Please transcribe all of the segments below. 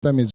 Time is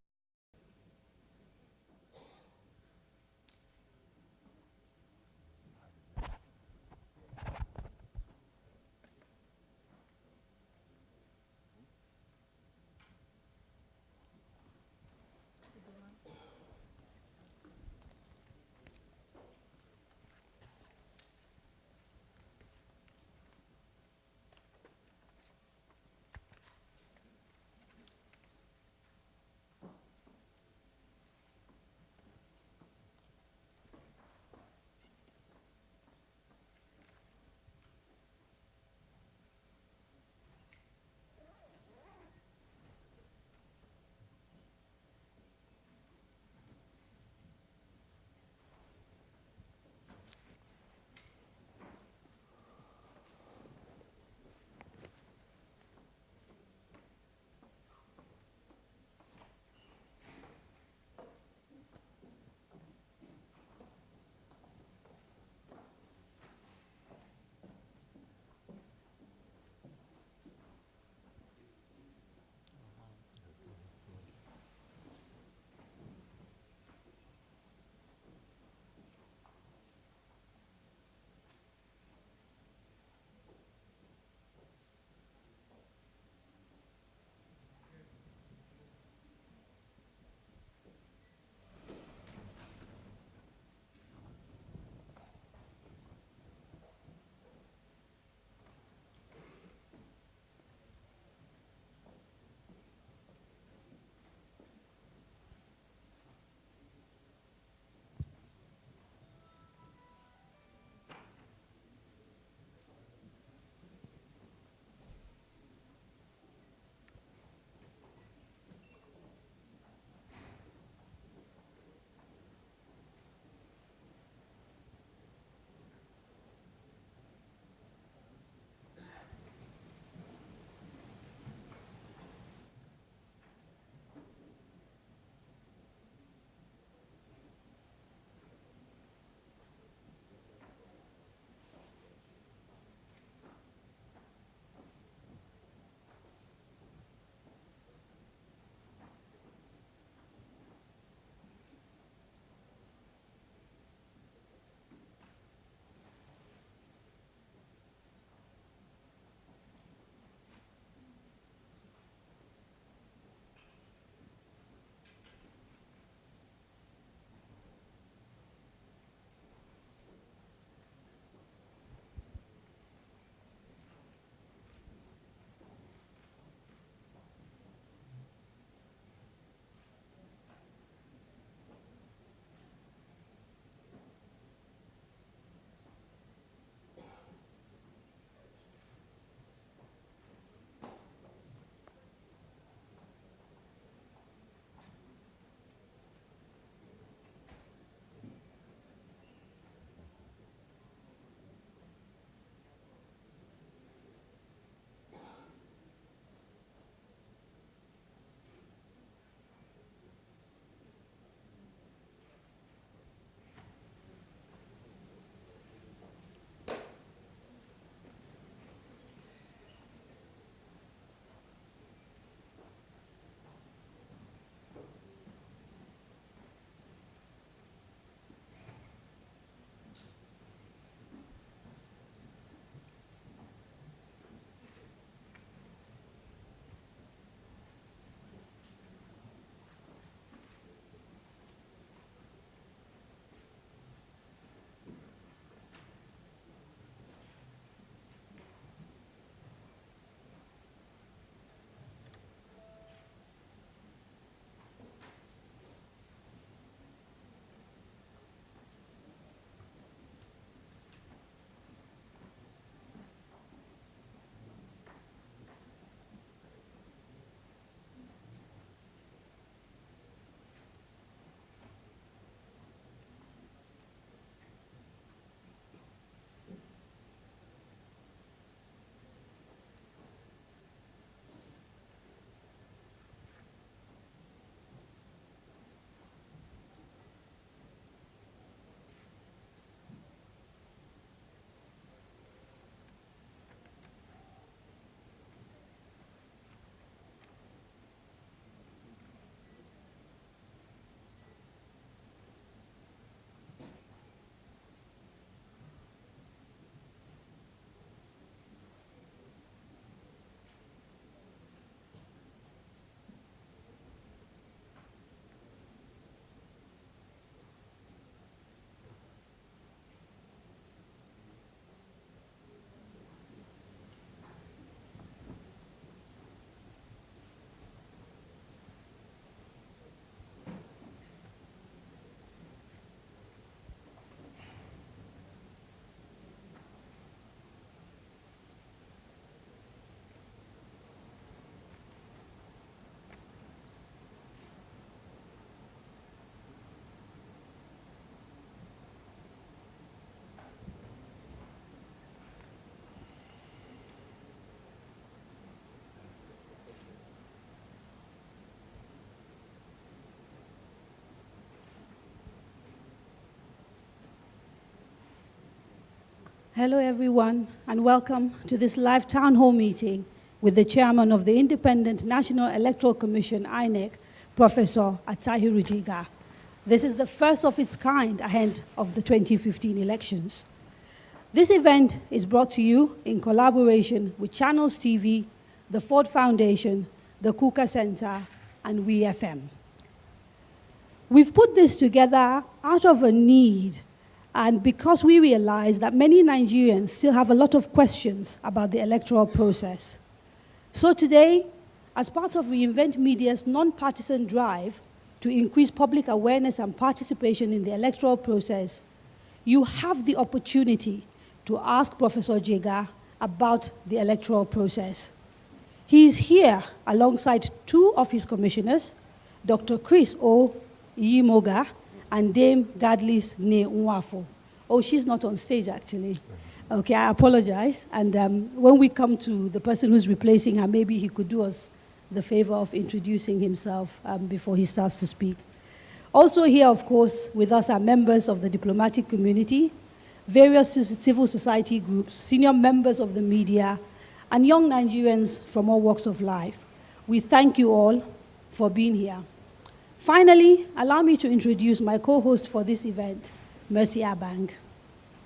Hello, everyone, and welcome to this live town hall meeting with the chairman of the Independent National Electoral Commission, Inec, Professor Atahiru Jega. This is the first of its kind ahead of the 2015 elections. This event is brought to you in collaboration with Channels TV, the Ford Foundation, the Kuka Center, and We FM. We've put this together out of a need and because we realize that many Nigerians still have a lot of questions about the electoral process. So today, as part of Reinvent Media's non-partisan drive to increase public awareness and participation in the electoral process, you have the opportunity to ask Professor Jega about the electoral process. He is here alongside two of his commissioners, Dr. Chris O. Yimoga and Dame Gadlis Ne Nwafo. Oh, she's not on stage, actually. Okay, I apologize. And when we come to the person who's replacing her, maybe he could do us the favor of introducing himself before he starts to speak. Also here, of course, with us are members of the diplomatic community, various civil society groups, senior members of the media, and young Nigerians from all walks of life. We thank you all for being here. Finally, allow me to introduce my co-host for this event, Mercy Abang.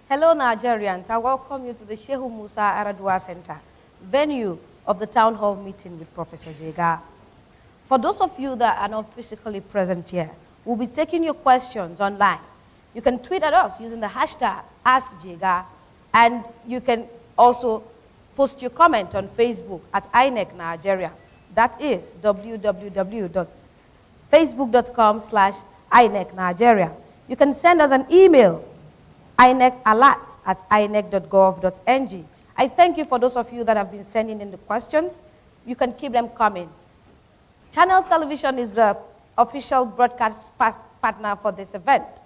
Hello, Nigerians. I welcome you to the Shehu Musa Aradua Center, venue of the Town Hall meeting with Professor Jega. For those of you that are not physically present here, we'll be taking your questions online. You can tweet at us using the hashtag AskJega, and you can also post your comment on Facebook at Inec Nigeria. That is www.facebook.com/Inec Nigeria. You can send us an email, inecalert@inec.gov.ng. I thank you for those of you that have been sending in the questions. You can keep them coming. Channels Television is the official broadcast partner for this event.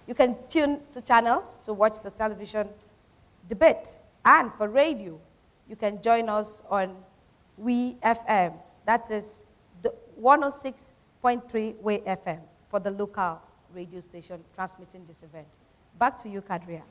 You can tune to Channels to watch the television debate. And for radio, you can join us on We FM. That is the 106.3 Way FM for the local radio station transmitting this event. Back to you, Kadria.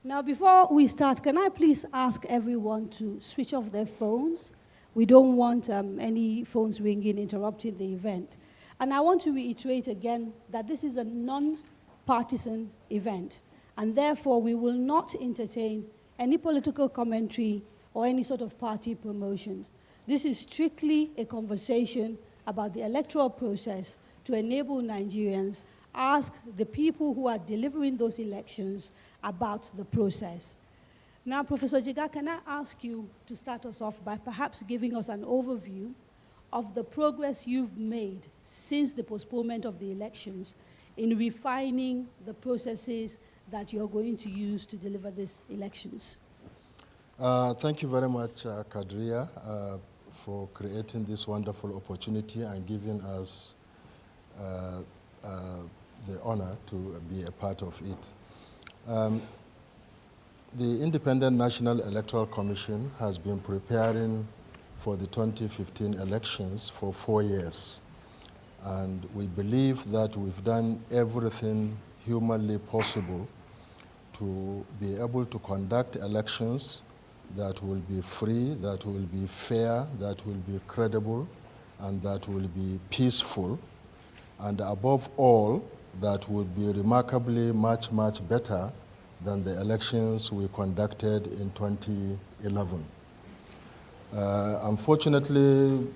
Now, before we start, can I please ask everyone to switch off their phones? We don't want any phones ringing, interrupting the event. And I want to reiterate again that this is a non-partisan event, and therefore we will not entertain any political commentary or any sort of party promotion. This is strictly a conversation about the electoral process to enable Nigerians ask the people who are delivering those elections about the process. Now, Professor Jega, can I ask you to start us off by perhaps giving us an overview of the progress you've made since the postponement of the elections in refining the processes that you're going to use to deliver these elections? Thank you very much, Kadria, for creating this wonderful opportunity and giving us the honor to be a part of it. The Independent National Electoral Commission has been preparing for the 2015 elections for 4 years. And we believe that we've done everything humanly possible to be able to conduct elections that will be free, that will be fair, that will be credible, and that will be peaceful. And above all, that would be remarkably much, much better than the elections we conducted in 2011. Unfortunately,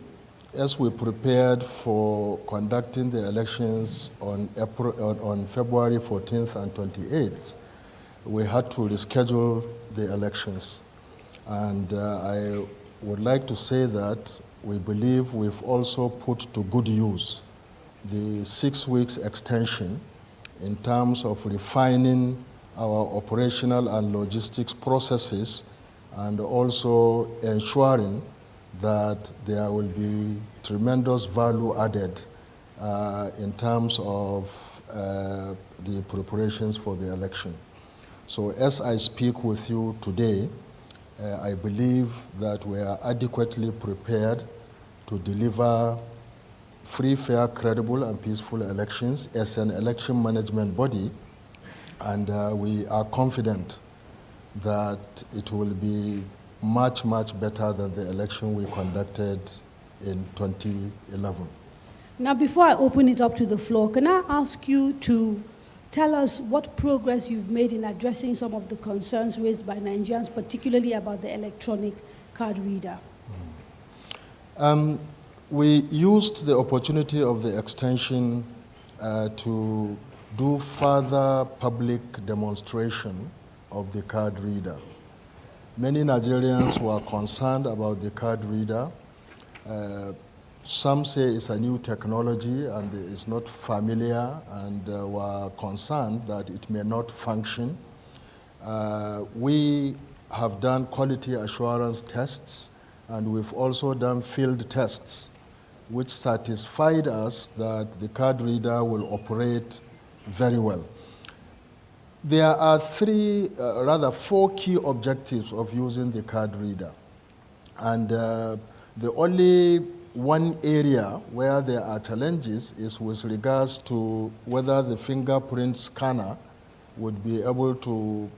as we prepared for conducting the elections on February 14th and 28th, we had to reschedule the elections. And I would like to say that we believe we've also put to good use the 6 weeks extension in terms of refining our operational and logistics processes and also ensuring that there will be tremendous value added in terms of the preparations for the election. So as I speak with you today, I believe that we are adequately prepared to deliver free, fair, credible, and peaceful elections as an election management body, and we are confident that it will be much, much better than the election we conducted in 2011. Now, before I open it up to the floor, can I ask you to tell us what progress you've made in addressing some of the concerns raised by Nigerians, particularly about the electronic card reader? We used the opportunity of the extension to do further public demonstration of the card reader. Many Nigerians were concerned about the card reader. Some say it's a new technology and it's not familiar, and were concerned that it may not function. We have done quality assurance tests, and we've also done field tests, which satisfied us that the card reader will operate very well. There are four key objectives of using the card reader. And the only one area where there are challenges is with regards to whether the fingerprint scanner would be able to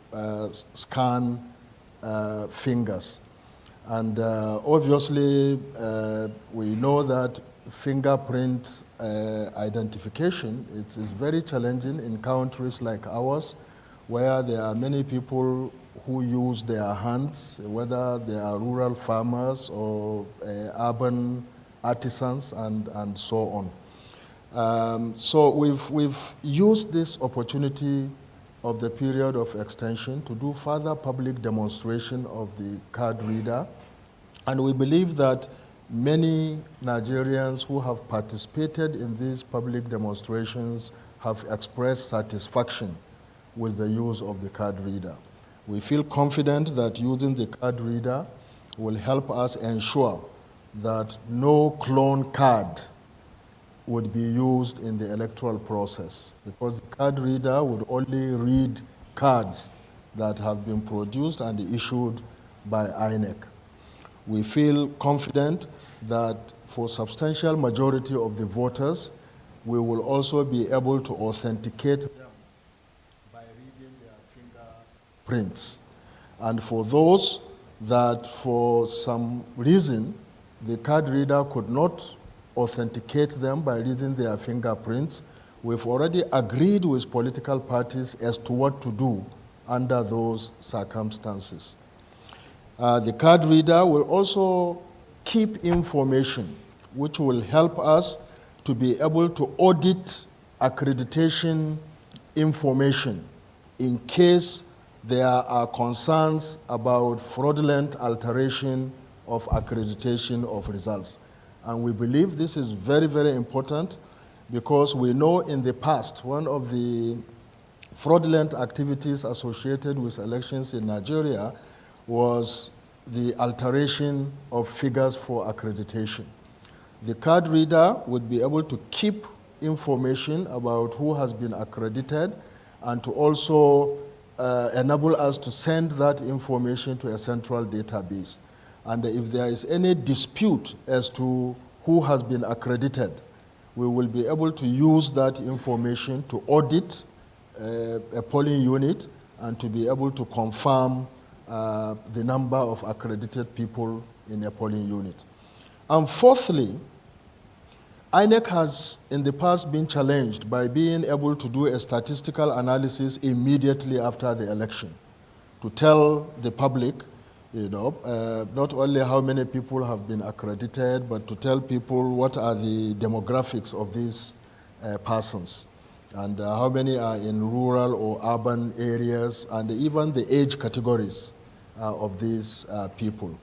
scan fingers. And obviously, we know that fingerprint identification is very challenging in countries like ours, where there are many people who use their hands, whether they are rural farmers or urban artisans and so on. So we've used this opportunity of the period of extension to do further public demonstration of the card reader. And we believe that many Nigerians who have participated in these public demonstrations have expressed satisfaction with the use of the card reader. We feel confident that using the card reader will help us ensure that no clone card would be used in the electoral process, because the card reader would only read cards that have been produced and issued by Inec. We feel confident that for substantial majority of the voters, we will also be able to authenticate them by reading their fingerprints. And for those that for some reason the card reader could not authenticate them by reading their fingerprints, we've already agreed with political parties as to what to do under those circumstances. The card reader will also keep information which will help us to be able to audit accreditation information in case there are concerns about fraudulent alteration of accreditation of results. And we believe this is very, very important, because we know in the past one of the fraudulent activities associated with elections in Nigeria was the alteration of figures for accreditation. The card reader would be able to keep information about who has been accredited, and to also enable us to send that information to a central database. And if there is any dispute as to who has been accredited, we will be able to use that information to audit a polling unit and to be able to confirm the number of accredited people in a polling unit. And fourthly, Inec has in the past been challenged by being able to do a statistical analysis immediately after the election to tell the public, not only how many people have been accredited, but to tell people what are the demographics of these persons, and how many are in rural or urban areas, and even the age categories of these people.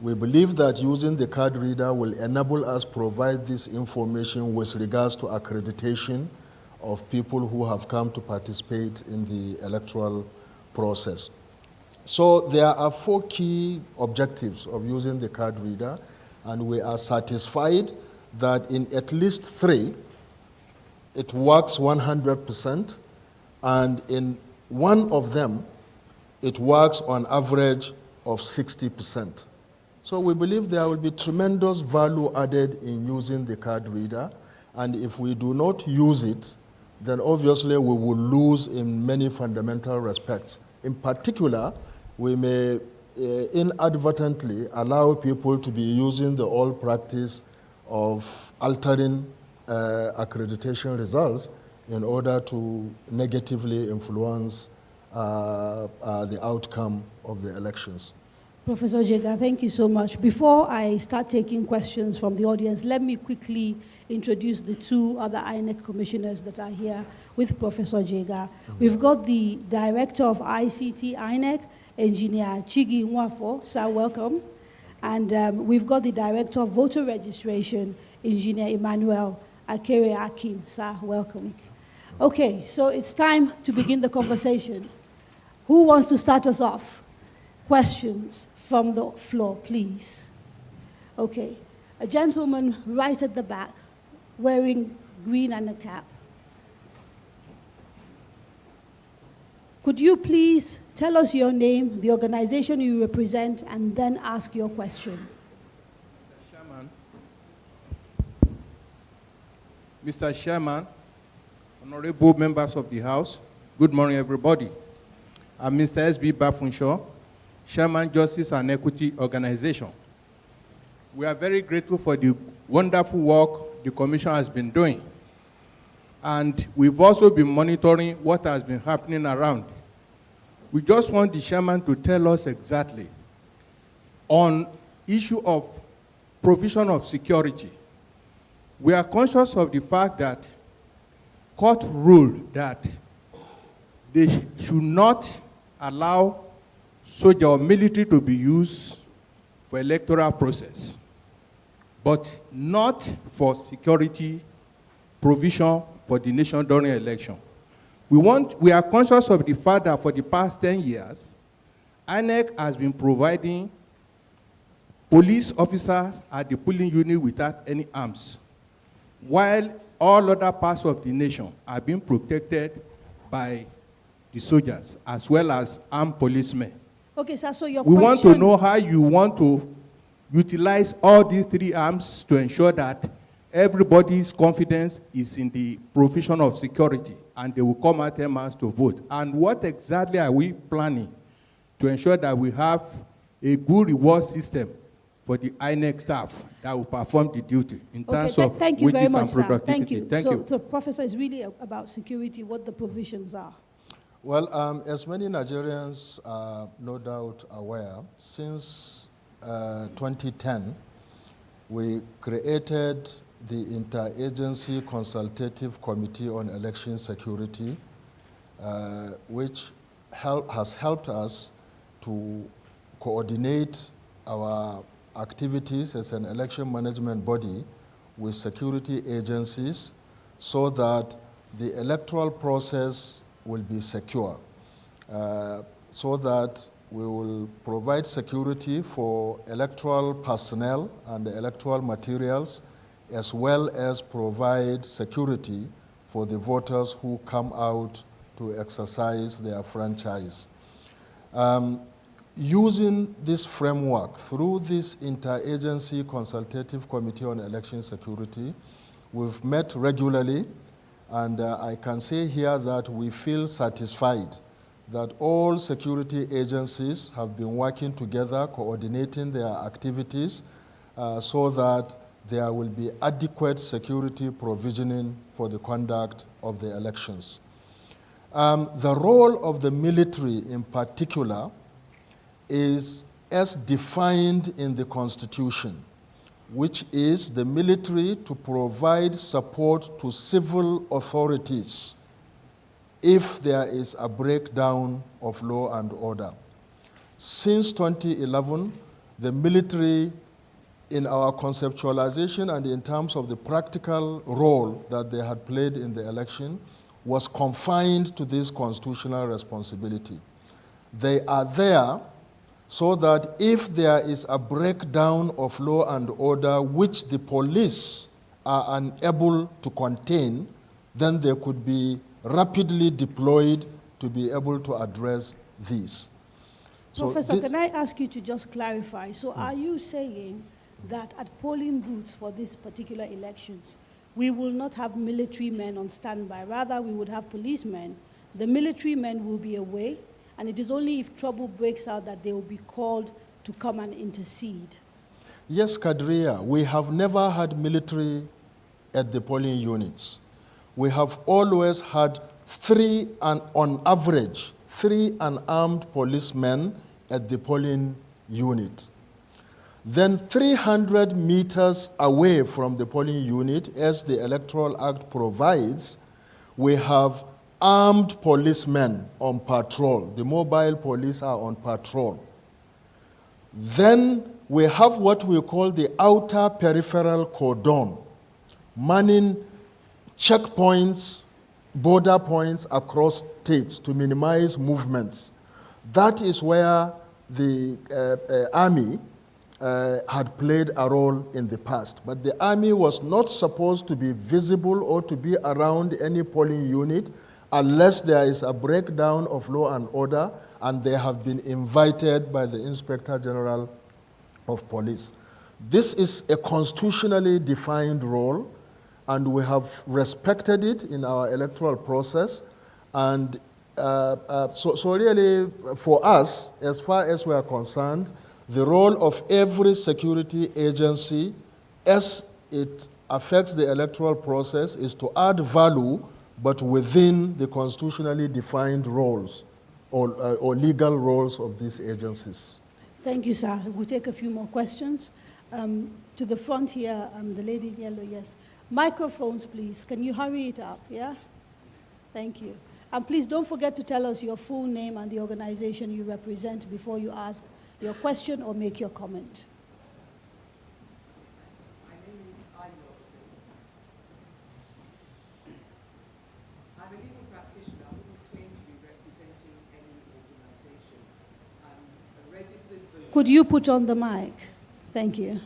We believe that using the card reader will enable us provide this information with regards to accreditation of people who have come to participate in the electoral process. So there are four key objectives of using the card reader, and we are satisfied that in at least three, it works 100%, and in one of them, it works on average of 60%. So we believe there will be tremendous value added in using the card reader, and if we do not use it, then obviously we will lose in many fundamental respects. In particular, we may inadvertently allow people to be using the old practice of altering accreditation results in order to negatively influence the outcome of the elections. Professor Jega, thank you so much. Before I start taking questions from the audience, let me quickly introduce the two other INEC commissioners that are here with Professor Jega. We've got the Director of ICT INEC, Engineer Chigi Nwafo. Sir, welcome. And we've got the Director of Voter Registration, Engineer Emmanuel Akere Akim. Sir, welcome. Okay, so it's time to begin the conversation. Who wants to start us off? Questions from the floor, please. Okay, a gentleman right at the back, wearing green and a cap. Could you please tell us your name, the organization you represent, and then ask your question? Mr. Chairman, honorable members of the House, good morning, everybody. I'm Mr. S.B. Bafunshaw, Chairman, Justice and Equity Organization. We are very grateful for the wonderful work the Commission has been doing. And we've also been monitoring what has been happening around. We just want the Chairman to tell us exactly on issue of provision of security. We are conscious of the fact that court ruled that they should not allow soldier or military to be used for electoral process, but not for security provision for the nation during election. We are conscious of the fact that for the past 10 years, INEC has been providing police officers at the polling unit without any arms, while all other parts of the nation are being protected by the soldiers as well as armed policemen. Okay, sir, so your We question... want to know how you want to utilize all these three arms to ensure that everybody's confidence is in the provision of security and they will come out en masse to vote. And what exactly are we planning to ensure that we have a good reward system for the INEC staff that will perform the duty in terms of thank you very wages much, and sir. productivity? Thank you. So, Professor, it's really about security, what the provisions are. Well, as many Nigerians are no doubt aware, since 2010, we created the Interagency Consultative Committee on Election Security, which has helped us to coordinate our activities as an election management body with security agencies so that the electoral process will be secure, so that we will provide security for electoral personnel and the electoral materials, as well as provide security for the voters who come out to exercise their franchise. Using this framework, through this Interagency Consultative Committee on Election Security, we've met regularly, and I can say here that we feel satisfied that all security agencies have been working together, coordinating their activities, so that there will be adequate security provisioning for the conduct of the elections. The role of the military in particular is as defined in the Constitution, which is the military to provide support to civil authorities if there is a breakdown of law and order. Since 2011, the military, in our conceptualization and in terms of the practical role that they had played in the election, was confined to this constitutional responsibility. They are there so that if there is a breakdown of law and order which the police are unable to contain, then they could be rapidly deployed to be able to address these. Professor, can I ask you to just clarify? So are you saying that at polling booths for these particular elections, we will not have military men on standby, rather we would have policemen? The military men will be away, and it is only if trouble breaks out that they will be called to come and intercede. Yes, Kadria, we have never had military at the polling units. We have always had on average, 3 unarmed policemen at the polling unit. Then 300 meters away from the polling unit, as the Electoral Act provides, we have armed policemen on patrol. The mobile police are on patrol. Then we have what we call the outer peripheral cordon, manning checkpoints, border points across states to minimize movements. That is where the army had played a role in the past. But the army was not supposed to be visible or to be around any polling unit unless there is a breakdown of law and order and they have been invited by the Inspector General of Police. This is a constitutionally defined role, and we have respected it in our electoral process. And so really, for us, as far as we are concerned, the role of every security agency, as it affects the electoral process, is to add value, but within the constitutionally defined roles or legal roles of these agencies. Thank you, sir. We'll take a few more questions. To the front here, the lady in yellow, yes. Microphones, please. Can you hurry it up, yeah? Thank you. And please don't forget to tell us your full name and the organization you represent before you ask your question or make your comment. My name is Ayo. I'm a legal practitioner. I wouldn't claim to be representing any organization. I'm a registered voter. Could you put on the mic? Thank you.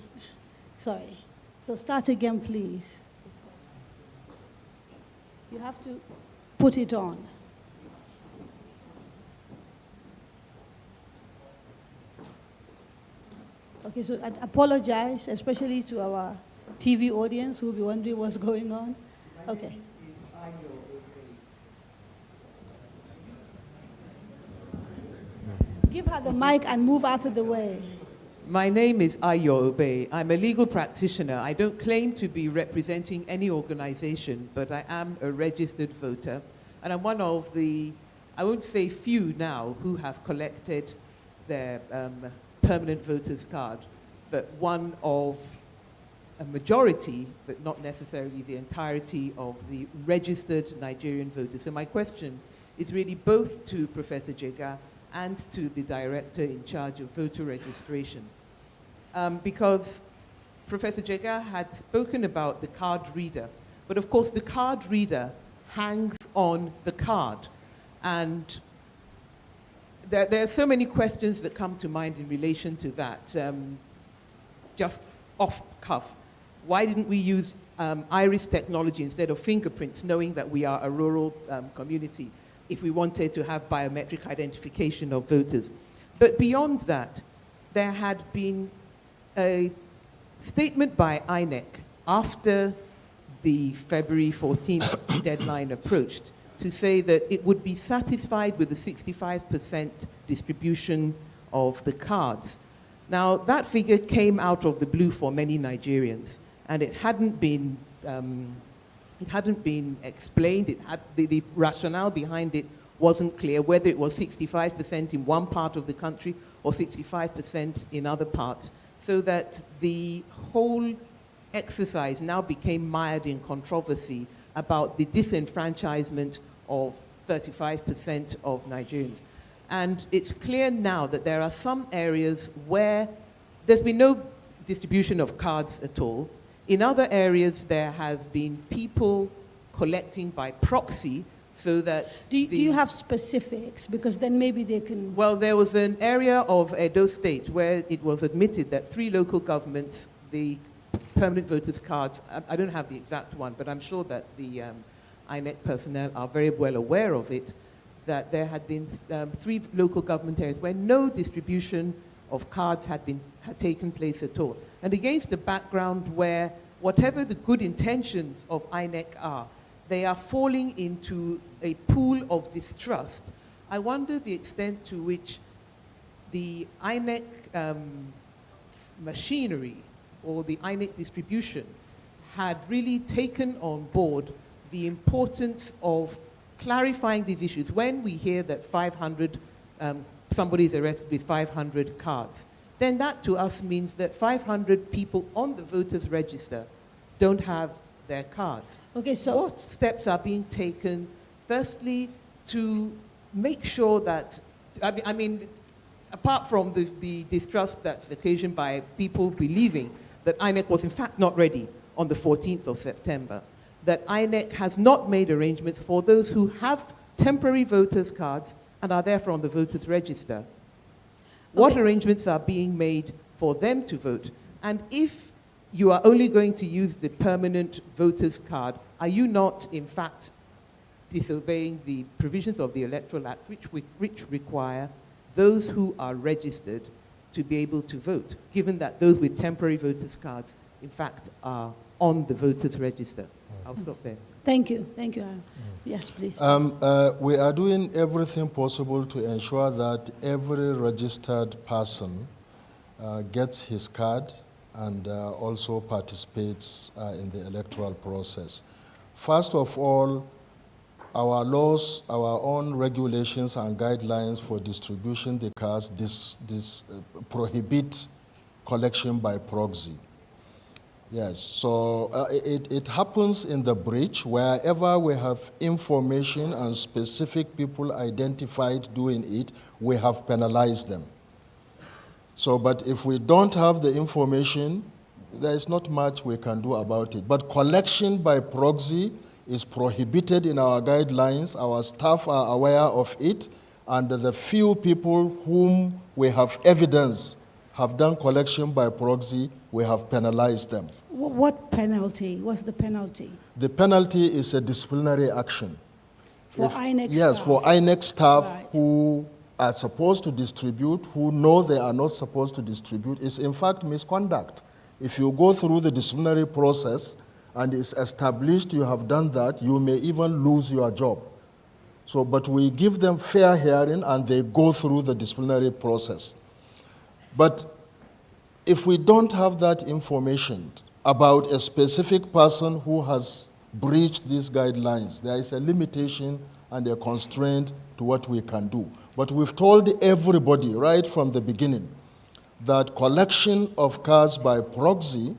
Sorry. So start again, please. You have to put it on. Okay, so I apologize, especially to our TV audience who will be wondering what's going on. Okay. My name is Ayo. Give her the mic and move out of the way. My name is Ayo Obey. I'm a legal practitioner. I don't claim to be representing any organization, but I am a registered voter. And I'm one of the, I won't say few now, who have collected their permanent voter's card, but one of a majority, but not necessarily the entirety of the registered Nigerian voters. So my question is really both to Professor Jega and to the director in charge of voter registration. Because Professor Jega had spoken about the card reader, but of course the card reader hangs on the card. And there are so many questions that come to mind in relation to that. Just off cuff, why didn't we use iris technology instead of fingerprints, knowing that we are a rural community, if we wanted to have biometric identification of voters? But beyond that, there had been a statement by Inec after the February 14th deadline approached to say that it would be satisfied with the 65% distribution of the cards. Now, that figure came out of the blue for many Nigerians, and it hadn't been explained. The rationale behind it wasn't clear, whether it was 65% in one part of the country or 65% in other parts, so that the whole exercise now became mired in controversy about the disenfranchisement of 35% of Nigerians. And it's clear now that there are some areas where there's been no distribution of cards at all. In other areas, there have been people collecting by proxy, so that... Do you have specifics? Because then maybe they can... Well, there was an area of Edo State where it was admitted that 3 local governments, the permanent voters' cards, I don't have the exact one, but I'm sure that the Inec personnel are very well aware of it, that there had been 3 local government areas where no distribution of cards had taken place at all. And against the background where whatever the good intentions of Inec are, they are falling into a pool of distrust I wonder the extent to which the INEC machinery or the INEC distribution had really taken on board the importance of clarifying these issues. When we hear that 500, somebody is arrested with 500 cards, then that to us means that 500 people on the voters register don't have their cards. Okay, so What steps are being taken, firstly, to make sure that, I mean, apart from the distrust that's occasioned by people believing that INEC was in fact not ready on the 14th of September, that INEC has not made arrangements for those who have temporary voters' cards and are therefore on the voters' register. What Okay. arrangements are being made for them to vote? And if you are only going to use the permanent voters' card, are you not, in fact, disobeying the provisions of the Electoral Act, which require those who are registered to be able to vote, given that those with temporary voters' cards, in fact, are on the voters' register? I'll stop there. thank you, Aaron. Yes, please. We are doing everything possible to ensure that every registered person gets his card and also participates in the electoral process. First of all, our laws, our own regulations and guidelines for distribution the cards prohibit collection by proxy. Yes, so it happens in the breach wherever we have information and specific people identified doing it, we have penalized them. So, but if we don't have the information, there is not much we can do about it. But collection by proxy is prohibited in our guidelines. Our staff are aware of it, and the few people whom we have evidence have done collection by proxy, we have penalized them. What penalty? What's the penalty? The penalty is a disciplinary action. For INEC Yes, staff? for INEC staff Right. who are supposed to distribute, who know they are not supposed to distribute, is in fact misconduct. If you go through the disciplinary process and it's established you have done that, you may even lose your job. So, but we give them fair hearing and they go through the disciplinary process. But if we don't have that information about a specific person who has breached these guidelines, there is a limitation and a constraint to what we can do. But we've told everybody right from the beginning that collection of cards by proxy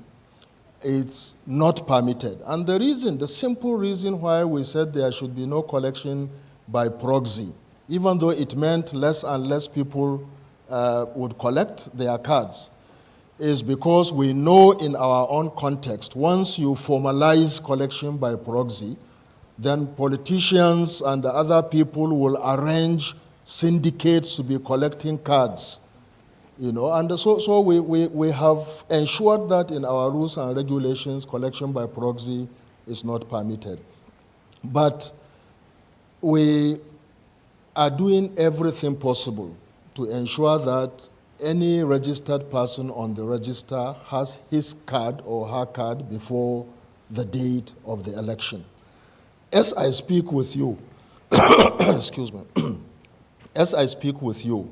is not permitted. And the reason, the simple reason why we said there should be no collection by proxy, even though it meant less and less people would collect their cards, is because we know in our own context, once you formalize collection by proxy, then politicians and other people will arrange syndicates to be collecting cards. You know, and so we have ensured that in our rules and regulations, collection by proxy is not permitted. But we are doing everything possible to ensure that any registered person on the register has his card or her card before the date of the election. As I speak with you, excuse me, as I speak with you,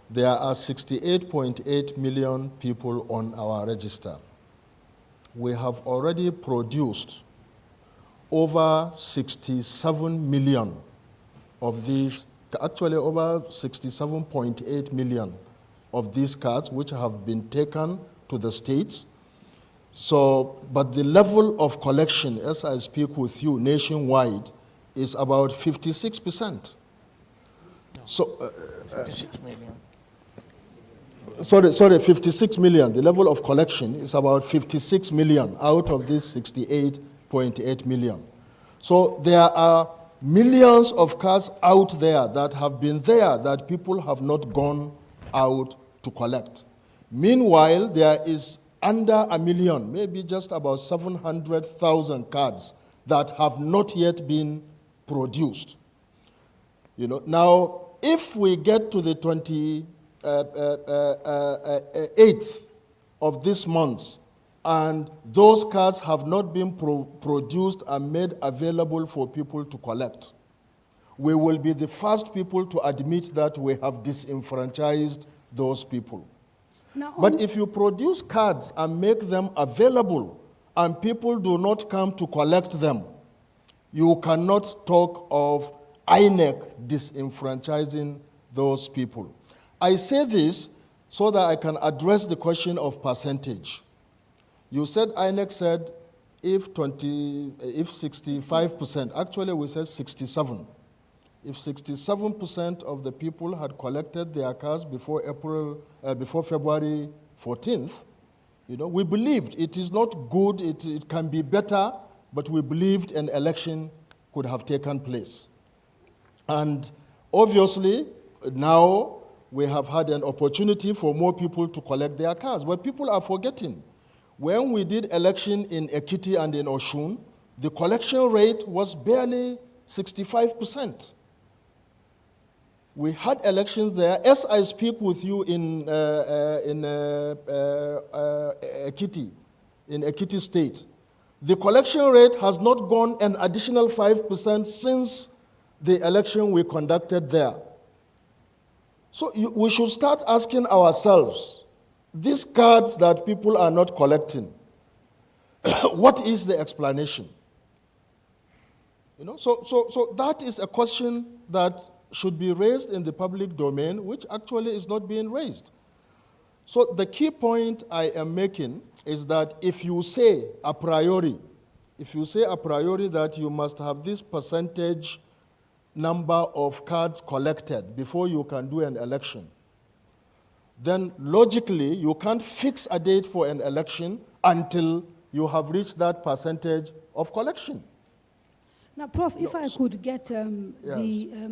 there are 68.8 million people on our register. We have already produced over 67 million of these, actually over 67.8 million of these cards which have been taken to the states. So, but the level of collection, as I speak with you, nationwide, is about 56%. So, 56 million. sorry, 56 million. The level of collection is about 56 million out of this 68.8 million. So there are millions of cars out there that have been there that people have not gone out to collect. Meanwhile, there is under a million, maybe just about 700,000 cards that have not yet been produced. You know, now, if we get to the 28th of this month, and those cards have not been produced and made available for people to collect, we will be the first people to admit that we have disenfranchised those people. Now, But if you produce cards and make them available and people do not come to collect them, you cannot talk of INEC disenfranchising those people. I say this so that I can address the question of percentage. You said INEC said if 65%, actually we said 67. If 67% of the people had collected their cards before February 14th, we believed it is not good, it can be better, but we believed an election could have taken place. And obviously, now we have had an opportunity for more people to collect their cards. But people are forgetting. When we did election in Ekiti and in Oshun, the collection rate was barely 65%. We had elections there. As I speak with you in Ekiti State, the collection rate has not gone an additional 5% since the election we conducted there. So we should start asking ourselves, these cards that people are not collecting, what is the explanation? So that is a question that should be raised in the public domain, which actually is not being raised. So the key point I am making is that if you say a priori that you must have this percentage number of cards collected before you can do an election, then logically you can't fix a date for an election until you have reached that percentage of collection. Now, Prof, if I could get the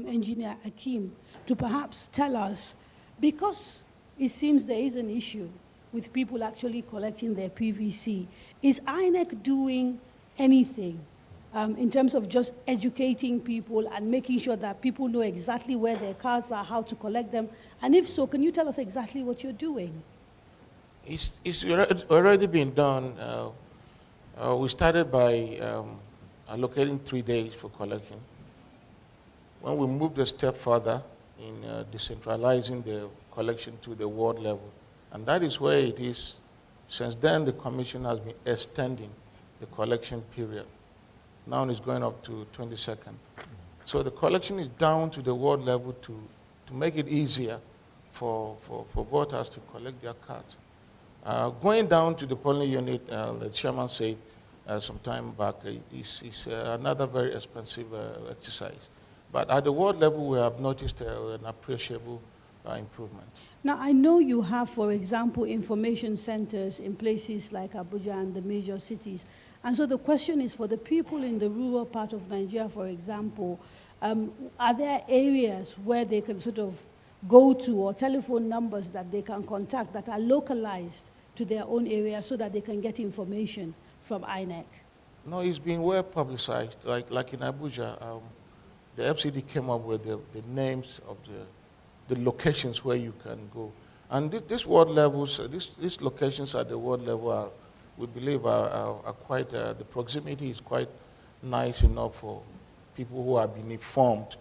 engineer Akeem to perhaps tell us, because it seems there is an issue with people actually collecting their PVC, is INEC doing anything in terms of just educating people and making sure that people know exactly where their cards are, how to collect them? And if so, can you tell us exactly what you're doing? It's already been done. We started by allocating 3 days for collection. When we moved a step further in decentralizing the collection to the ward level, and that is where it is. Since then, the commission has been extending the collection period. Now it's going up to 22nd. So the collection is down to the ward level to make it easier for voters to collect their cards. Going down to the polling unit, the chairman said some time back, is another very expensive exercise. But at the ward level, we have noticed an appreciable improvement. Now, I know you have, for example, information centers in places like Abuja and the major cities. And so the question is, for the people in the rural part of Nigeria, for example, are there areas where they can sort of go to, or telephone numbers that they can contact that are localized to their own area so that they can get information from INEC? No, it's been well publicized. Like in Abuja, the FCD came up with the names of the locations where you can go. And these ward levels, these locations at the ward level we believe are quite, the proximity is quite nice enough for people who have been informed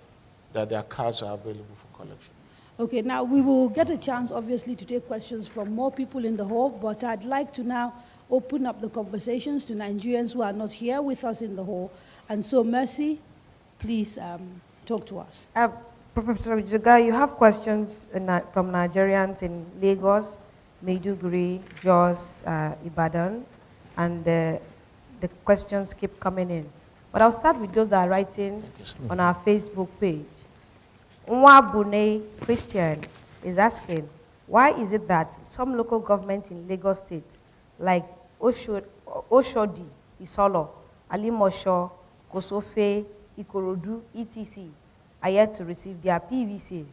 that their cards are available for collection. Okay, now we will get a chance, obviously, to take questions from more people in the hall, but I'd like to now open up the conversations to Nigerians who are not here with us in the hall. And so, Mercy, please talk to us. Professor Jega, you have questions from Nigerians in Lagos, Maiduguri, Jos, Ibadan, and the questions keep coming in. But I'll start with those that are writing on our Facebook page. Nwabune Christian is asking, why is it that some local government in Lagos State, like Oshodi, Isolo, Alimosho, Kosofe, Ikorodu, etc., are yet to receive their PVCs?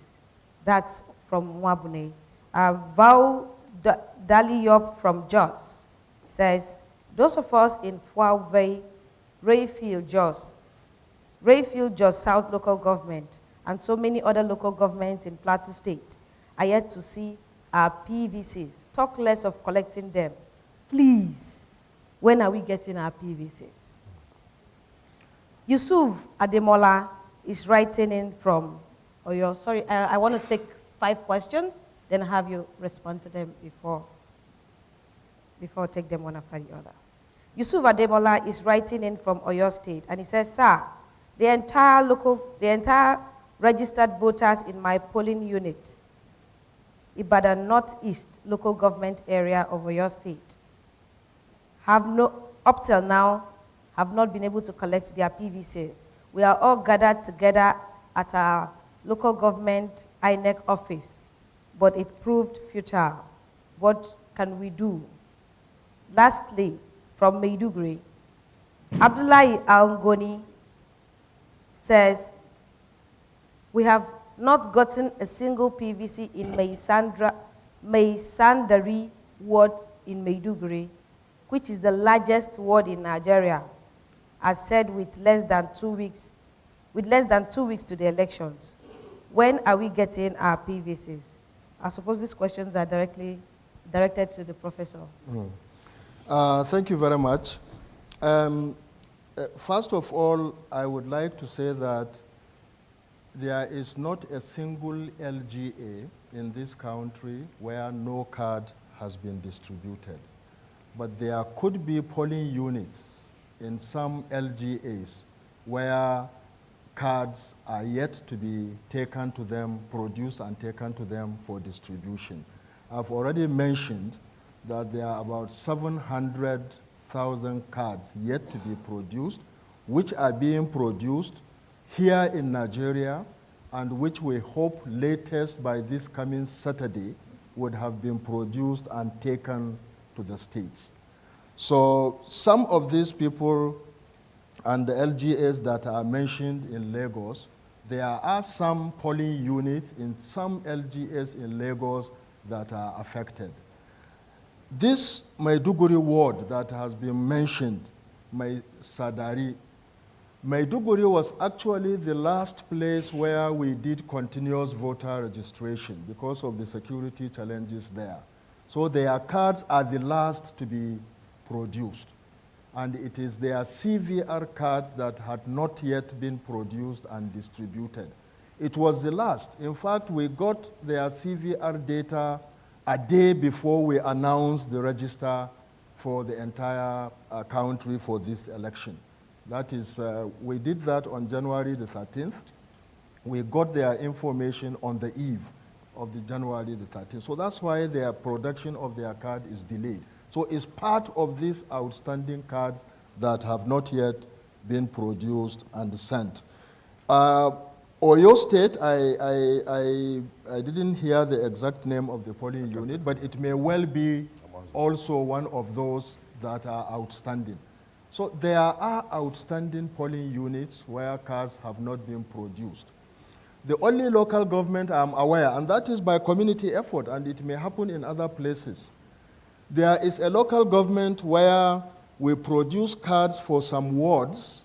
That's from Nwabune. Vau Daliyop from Jos says, those of us in Fuawei, Rayfield, Jos South local government, and so many other local governments in Plateau State are yet to see our PVCs. Talk less of collecting them. Please, when are we getting our PVCs? Yusuf Ademola is writing in from Oyo. Sorry, I want to take 5 questions, then have you respond to them before I take them one after the other. Yusuf Ademola is writing in from Oyo State, and he says, sir, the entire registered voters in my polling unit, Ibadan Northeast local government area of Oyo State, up till now, have not been able to collect their PVCs. We are all gathered together at our local government Inec office, but it proved futile. What can we do? Lastly, from Maiduguri, Abdullahi Al-Ngoni says, we have not gotten a single PVC in Maisandari ward in Maiduguri, which is the largest ward in Nigeria, as said with less than 2 weeks to the elections. When are we getting our PVCs? I suppose these questions are directly directed to the professor. Thank you very much. First of all, I would like to say that there is not a single LGA in this country where no card has been distributed. But there could be polling units in some LGAs where cards are yet to be taken to them, produced and taken to them for distribution. I've already mentioned that there are about 700,000 cards yet to be produced, which are being produced here in Nigeria, and which we hope latest by this coming Saturday would have been produced and taken to the states. So some of these people and the LGAs that are mentioned in Lagos, there are some polling units in some LGAs in Lagos that are affected. This Maiduguri ward that has been mentioned, Sadari, Maiduguri was actually the last place where we did continuous voter registration because of the security challenges there. So their cards are the last to be produced. And it is their CVR cards that had not yet been produced and distributed. It was the last. In fact, we got their CVR data a day before we announced the register for the entire country for this election. That is, we did that on January the 13th. We got their information on the eve of the January the 13th. So that's why their production of their card is delayed. So it's part of these outstanding cards that have not yet been produced and sent. Oyo State, I didn't hear the exact name of the polling unit, but it may well be also one of those that are outstanding. So there are outstanding polling units where cards have not been produced. The only local government I'm aware, and that is by community effort, and it may happen in other places. There is a local government where we produce cards for some wards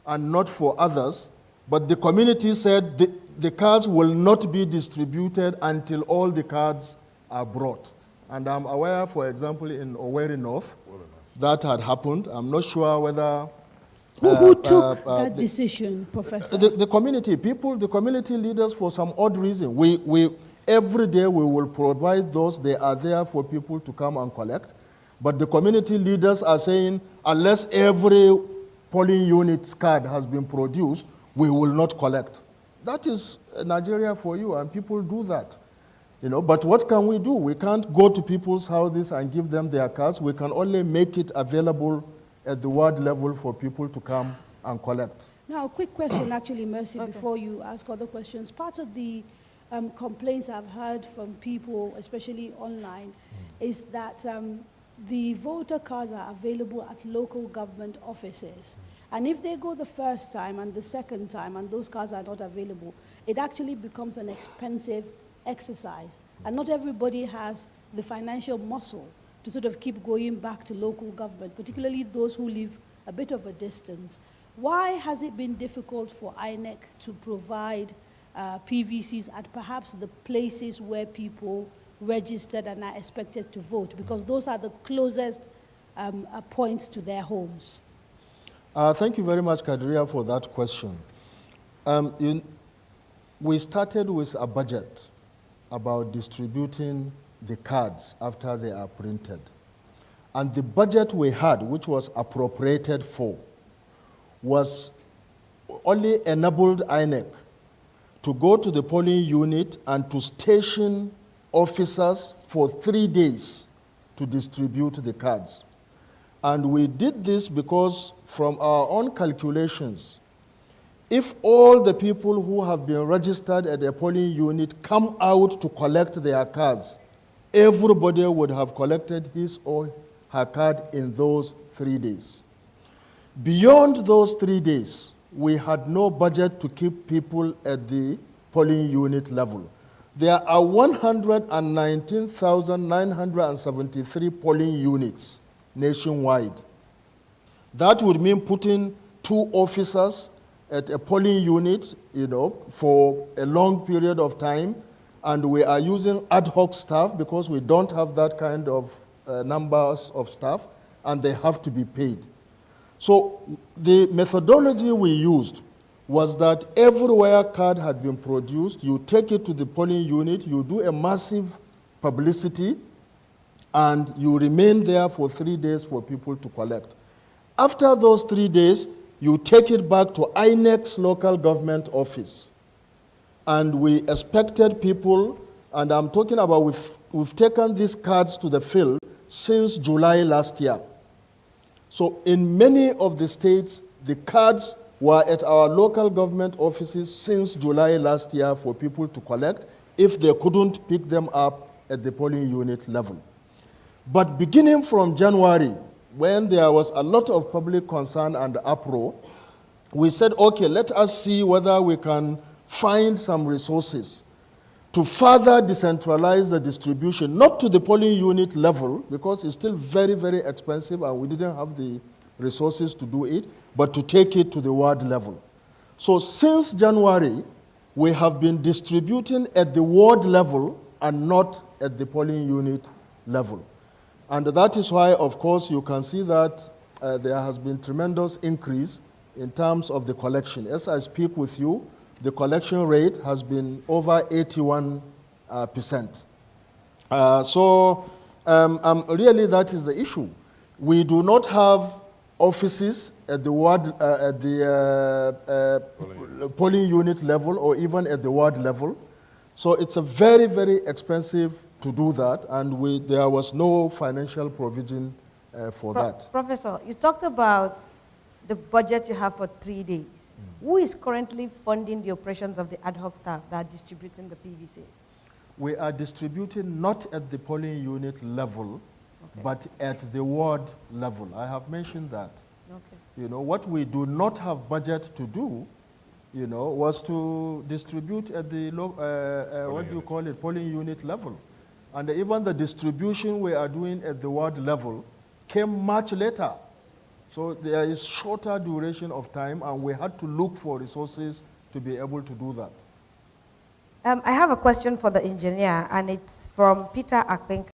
and not for others, but the community said the cards will not be distributed until all the cards are brought. And I'm aware, for example, in Owerri North, that had happened. I'm not sure whether... Who took that decision, Professor? The community, people, the community leaders, for some odd reason. Every day we will provide those. They are there for people to come and collect. But the community leaders are saying, unless every polling unit's card has been produced, we will not collect. That is Nigeria for you, and people do that. You know, but what can we do? We can't go to people's houses and give them their cards. We can only make it available at the ward level for people to come and collect. Now, a quick question, actually, Mercy, before you ask other questions. Part of the complaints I've heard from people, especially online, is that the voter cards are available at local government offices. And if they go the first time and the second time and those cards are not available, it actually becomes an expensive exercise. And not everybody has the financial muscle to sort of keep going back to local government, particularly those who live a bit of a distance. Why has it been difficult for INEC to provide PVCs at perhaps the places where people registered and are expected to vote? Because those are the closest points to their homes. Thank you very much, Kadria, for that question. We started with a budget about distributing the cards after they are printed. And the budget we had, which was appropriated for, was only enabled Inec to go to the polling unit and to station officers for 3 days to distribute the cards. And we did this because from our own calculations, if all the people who have been registered at a polling unit come out to collect their cards, everybody would have collected his or her card in those 3 days. Beyond those 3 days, we had no budget to keep people at the polling unit level. There are 119,973 polling units nationwide. That would mean putting 2 officers at a polling unit, for a long period of time, and we are using ad hoc staff because we don't have that kind of numbers of staff, and they have to be paid. So the methodology we used was that everywhere card had been produced, you take it to the polling unit, you do a massive publicity, and you remain there for 3 days for people to collect. After those 3 days, you take it back to Inec's local government office. And we expected people, and I'm talking about we've taken these cards to the field since July last year. So in many of the states, the cards were at our local government offices since July last year for people to collect if they couldn't pick them up at the polling unit level. But beginning from January, when there was a lot of public concern and uproar, we said, okay, let us see whether we can find some resources to further decentralize the distribution, not to the polling unit level, because it's still very, very expensive and we didn't have the resources to do it, but to take it to the ward level. So since January, we have been distributing at the ward level and not at the polling unit level. And that is why, of course, you can see that there has been tremendous increase in terms of the collection. As I speak with you, the collection rate has been over 81%. Really, that is the issue. We do not have offices at the ward, polling unit level, or even at the ward level. So it's a very, very expensive to do that, and there was no financial provision for that. Professor, you talked about the budget you have for 3 days. Who is currently funding the operations of the ad hoc staff that are distributing the PVC? We are distributing not at the polling unit level, but at the ward level. I have mentioned that. Okay. What we do not have budget to do, was to distribute at the, polling unit level. And even the distribution we are doing at the ward level came much later. So there is shorter duration of time, and we had to look for resources to be able to do that. I have a question for the engineer, and it's from Peter Akpenka.